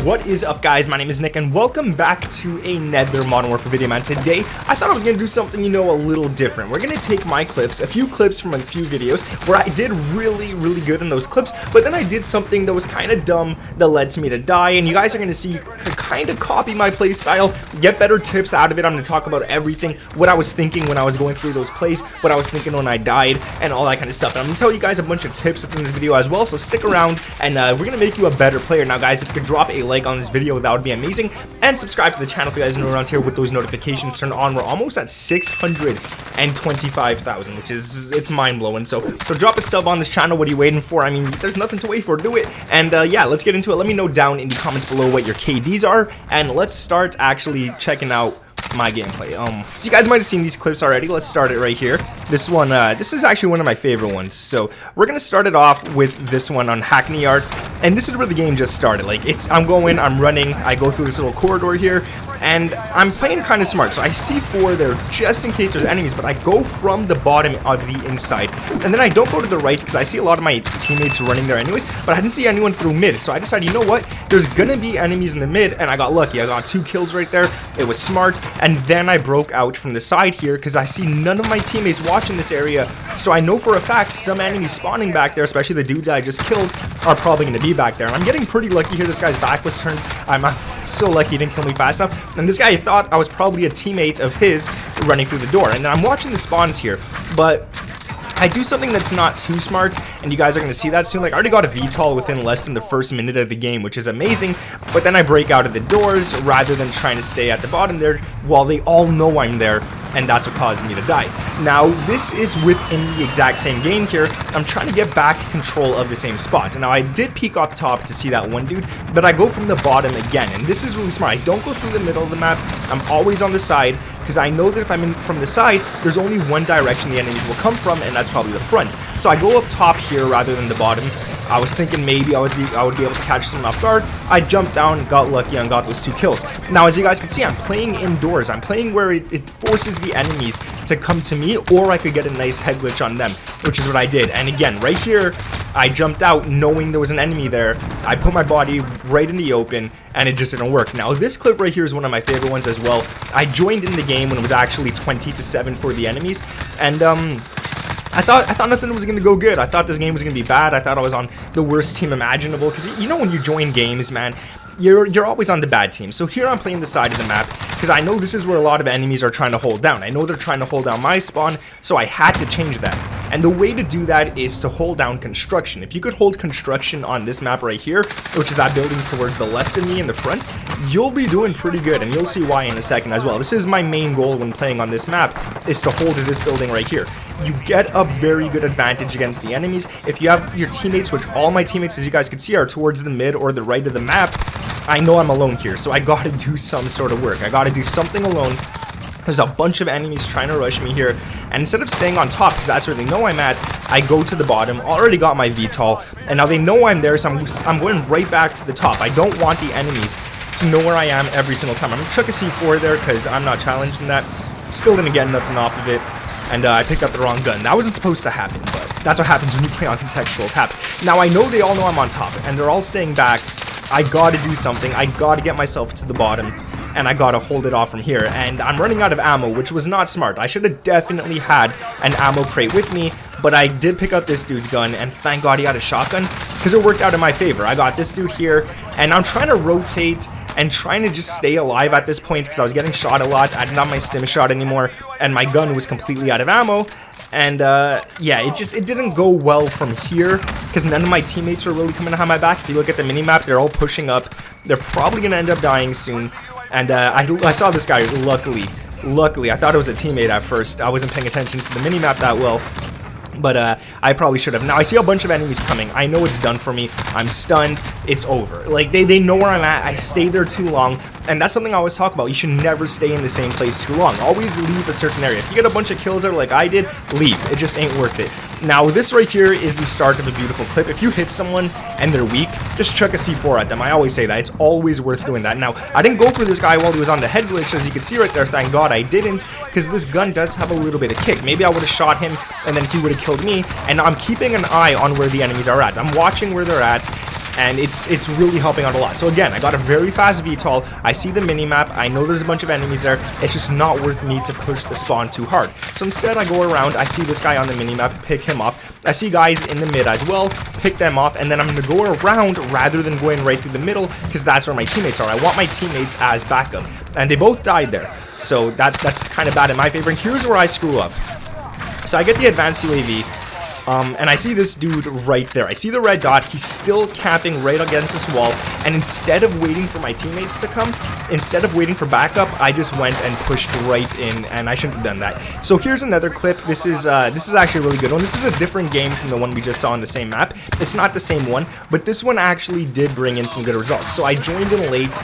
What is up, guys? My name is Nick and welcome back to another Modern Warfare video, man. Today I thought I was gonna do something, a little different. We're gonna take my clips, a few clips from a few videos where I did really good in those clips, but then I did something that was kind of dumb that led to me to die, and you guys are gonna see kind of copy my play style, get better tips out of it. I'm gonna talk about everything, what I was thinking when I was going through those plays, what I was thinking when I died, and all that kind of stuff. And I'm gonna tell you guys a bunch of tips within this video as well, so stick around and we're gonna make you a better player. Now guys, if you could drop a like on this video, that would be amazing, and subscribe to the channel if you guys are new around here with those notifications turned on. We're almost at 625,000, which is, it's mind-blowing. So drop a sub on this channel. What are you waiting for? I mean, there's nothing to wait for. Do it. And yeah, let's get into it. Let me know down in the comments below what your KDs are, and let's start actually checking out my gameplay. So you guys might have seen these clips already. Let's start it right here. This one, this is actually one of my favorite ones. So we're gonna start it off with this one on Hackney Yard, and this is where the game just started. Like, I'm running, I go through this little corridor here, and I'm playing kind of smart. So I see four there just in case there's enemies, but I go from the bottom of the inside, and then I don't go to the right because I see a lot of my teammates running there anyways, but I didn't see anyone through mid. So I decided, you know what, there's gonna be enemies in the mid, and I got lucky. I got 2 kills right there. It was smart. And then I broke out from the side here because I see none of my teammates watching this area, so I know for a fact some enemies spawning back there, especially the dudes I just killed, are probably going to be back there. And I'm getting pretty lucky here. This guy's back was turned. I'm so lucky he didn't kill me fast enough. And this guy thought I was probably a teammate of his running through the door. And then I'm watching the spawns here, but I do something that's not too smart, and you guys are going to see that soon. Like, I already got a VTOL within less than the first minute of the game, which is amazing, but then I break out of the doors rather than trying to stay at the bottom there while they all know I'm there, and that's what caused me to die. Now, this is within the exact same game here. I'm trying to get back control of the same spot. Now, I did peek up top to see that one dude, but I go from the bottom again, and this is really smart. I don't go through the middle of the map. I'm always on the side, because I know that if I'm in from the side, there's only one direction the enemies will come from, and that's probably the front. So I go up top here rather than the bottom. I was thinking maybe I would be able to catch someone off guard. I jumped down, got lucky, and got those 2 kills. Now, as you guys can see, I'm playing indoors. I'm playing where it forces the enemies to come to me, or I could get a nice head glitch on them, which is what I did. And again, right here, I jumped out knowing there was an enemy there. I put my body right in the open, and it just didn't work. Now, this clip right here is one of my favorite ones as well. I joined in the game when it was actually 20-7 for the enemies, and I thought nothing was going to go good. I thought this game was going to be bad. I thought I was on the worst team imaginable, because you know when you join games, man, you're always on the bad team. So here I'm playing the side of the map because I know this is where a lot of enemies are trying to hold down. I know they're trying to hold down my spawn, so I had to change that. And the way to do that is to hold down construction. If you could hold construction on this map right here, which is that building towards the left of me in the front, you'll be doing pretty good, and you'll see why in a second as well. This is my main goal when playing on this map, is to hold this building right here. You get a very good advantage against the enemies if you have your teammates, which all my teammates, as you guys can see, are towards the mid or the right of the map. I know I'm alone here, so I gotta do some sort of work. I gotta do something alone. There's a bunch of enemies trying to rush me here, and instead of staying on top, because that's where they know I'm at, I go to the bottom. Already got my VTOL, and now they know I'm there, so I'm going right back to the top. I don't want the enemies to know where I am every single time. I'm gonna chuck a C4 there because I'm not challenging that. Still didn't get nothing off of it, and I picked up the wrong gun. That wasn't supposed to happen, but that's what happens when you play on contextual tap. Now I know they all know I'm on top, and they're all staying back. I gotta do something. I gotta get myself to the bottom, and I gotta hold it off from here. And I'm running out of ammo, which was not smart. I should have definitely had an ammo crate with me, but I did pick up this dude's gun, and thank God he had a shotgun, because it worked out in my favor. I got this dude here, and I'm trying to rotate and trying to just stay alive at this point because I was getting shot a lot. I didn't have my stim shot anymore, and my gun was completely out of ammo. And yeah, it didn't go well from here because none of my teammates were really coming to have my back. If you look at the mini-map, they're all pushing up. They're probably going to end up dying soon. And I saw this guy, luckily. I thought it was a teammate at first. I wasn't paying attention to the mini-map that well, but I probably should have. Now I see a bunch of enemies coming. I know it's done for me. I'm stunned. It's over. Like, they know where I'm at. I stayed there too long, and that's something I always talk about. You should never stay in the same place too long. Always leave a certain area. If you get a bunch of kills there like I did, leave. It just ain't worth it. Now this right here is the start of a beautiful clip. If you hit someone and they're weak, just chuck a C4 at them. I always say that. It's always worth doing that. Now, I didn't go for this guy while he was on the head glitch, as you can see right there. Thank God I didn't, because this gun does have a little bit of kick. Maybe I would have shot him, and then he would have killed me. And I'm keeping an eye on where the enemies are at. I'm watching where they're at. and it's really helping out a lot. So again, I got a very fast VTOL. I see the mini-map. I know there's a bunch of enemies there. It's just not worth me to push the spawn too hard. So instead, I go around. I see this guy on the mini-map, pick him off. I see guys in the mid as well, pick them off, and then I'm going to go around rather than going right through the middle, because that's where my teammates are. I want my teammates as backup, and they both died there. So that's kind of bad in my favor. And here's where I screw up. So I get the advanced UAV, and I see this dude right there. I see the red dot. He's still camping right against this wall, and instead of waiting for my teammates to come, instead of waiting for backup, I just went and pushed right in, and I shouldn't have done that. So here's another clip. This is actually a really good one. This is a different game from the one we just saw on the same map. It's not the same one, but this one actually did bring in some good results. So I joined in late,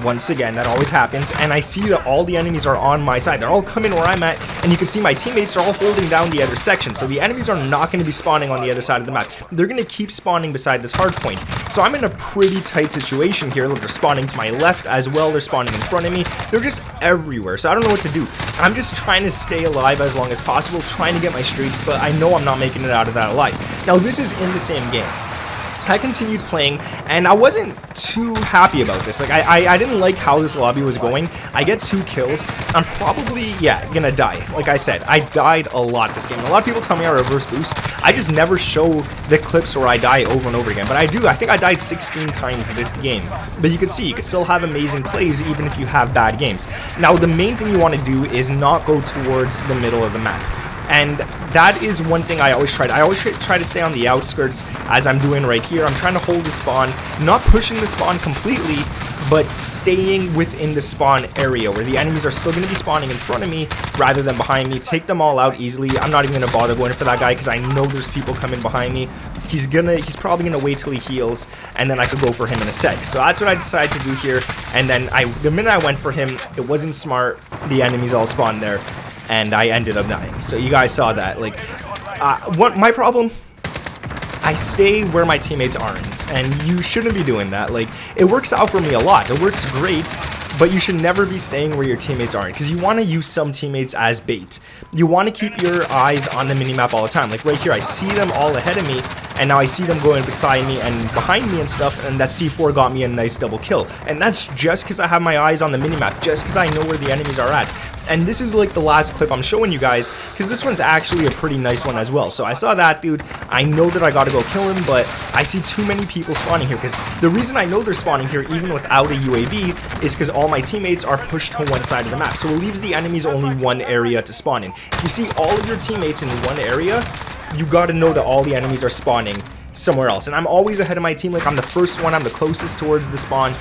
once again, that always happens, and I see that all the enemies are on my side. They're all coming where I'm at, and you can see my teammates are all holding down the other section. So the enemies are not going to be spawning on the other side of the map. They're going to keep spawning beside this hard point. So I'm in a pretty tight situation here. Look, they're spawning to my left as well. They're spawning in front of me. They're just everywhere. So I don't know what to do. I'm just trying to stay alive as long as possible, trying to get my streaks, but I know I'm not making it out of that alive. Now, this is in the same game. I continued playing, and I wasn't too happy about this. Like, I didn't like how this lobby was going. I get 2 kills. I'm probably, yeah, gonna die. Like I said, I died a lot this game. A lot of people tell me I reverse boost. I just never show the clips where I die over and over again. But I do. I think I died 16 times this game. But you can see, you can still have amazing plays even if you have bad games. Now, the main thing you want to do is not go towards the middle of the map. And that is one thing I always try. I always try to stay on the outskirts, as I'm doing right here. I'm trying to hold the spawn, not pushing the spawn completely, but staying within the spawn area where the enemies are still going to be spawning in front of me rather than behind me. Take them all out easily. I'm not even going to bother going for that guy because I know there's people coming behind me. He's probably gonna wait till he heals, and then I could go for him in a sec. So that's what I decided to do here. And then the minute I went for him, it wasn't smart. The enemies all spawned there, and I ended up dying. So you guys saw that. Like, what my problem? I stay where my teammates aren't, and you shouldn't be doing that. Like, it works out for me a lot. It works great, but you should never be staying where your teammates aren't, because you want to use some teammates as bait. You want to keep your eyes on the minimap all the time. Like right here, I see them all ahead of me, and now I see them going beside me and behind me and stuff, and that C4 got me a nice double kill. And that's just because I have my eyes on the minimap, just because I know where the enemies are at. And this is like the last clip I'm showing you guys, because this one's actually a pretty nice one as well. So I saw that dude. I know that I gotta go kill him, but I see too many people spawning here, because the reason I know they're spawning here even without a UAV is because all my teammates are pushed to one side of the map. So it leaves the enemies only one area to spawn in. If you see all of your teammates in one area, you gotta know that all the enemies are spawning somewhere else. And I'm always ahead of my team. Like, I'm the first one, I'm the closest towards the spawn.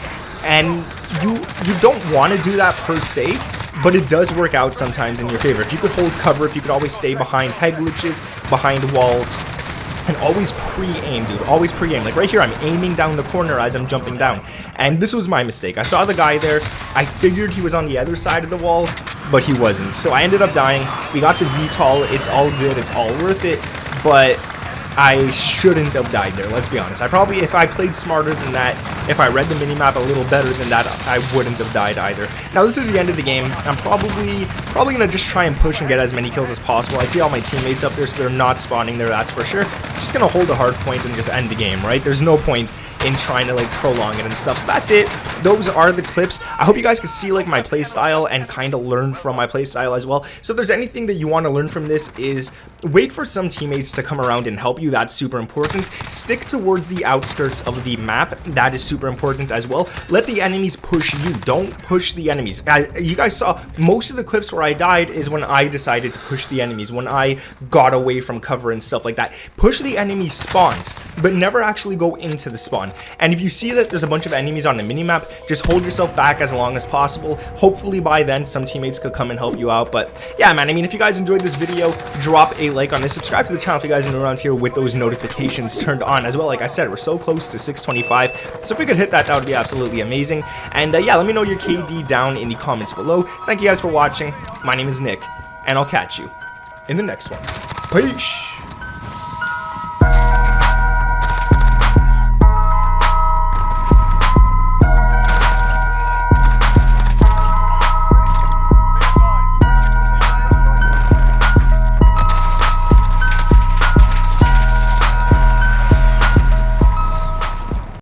And you don't want to do that per se, but it does work out sometimes in your favor. If you could hold cover, if you could always stay behind head glitches, behind walls, and always pre-aim, dude. Always pre-aim. Like right here, I'm aiming down the corner as I'm jumping down. And this was my mistake. I saw the guy there. I figured he was on the other side of the wall, but he wasn't. So I ended up dying. We got the VTOL. It's all good. It's all worth it. But I shouldn't have died there, let's be honest. I probably, if I played smarter than that, if I read the minimap a little better than that, I wouldn't have died either. Now, this is the end of the game. I'm probably gonna just try and push and get as many kills as possible. I see all my teammates up there, so they're not spawning there, that's for sure. Just gonna hold a hard point and just end the game, right? There's no point in trying to like prolong it and stuff. So that's it. Those are the clips. I hope you guys can see like my playstyle and kind of learn from my playstyle as well. So if there's anything that you want to learn from this, is wait for some teammates to come around and help you. That's super important. Stick towards the outskirts of the map. That is super important as well. Let the enemies push you. Don't push the enemies. You guys saw most of the clips where I died is when I decided to push the enemies, when I got away from cover and stuff like that. Push the enemy spawns, but never actually go into the spawn. And if you see that there's a bunch of enemies on the minimap, just hold yourself back as long as possible. Hopefully by then some teammates could come and help you out. But yeah, man, I mean, if you guys enjoyed this video, drop a like on this, subscribe to the channel if you guys are new around here with those notifications turned on as well. Like I said, we're so close to 625, so if we could hit that, that would be absolutely amazing. And yeah, let me know your KD down in the comments below. Thank you guys for watching. My name is Nick, and I'll catch you in the next one. Peace.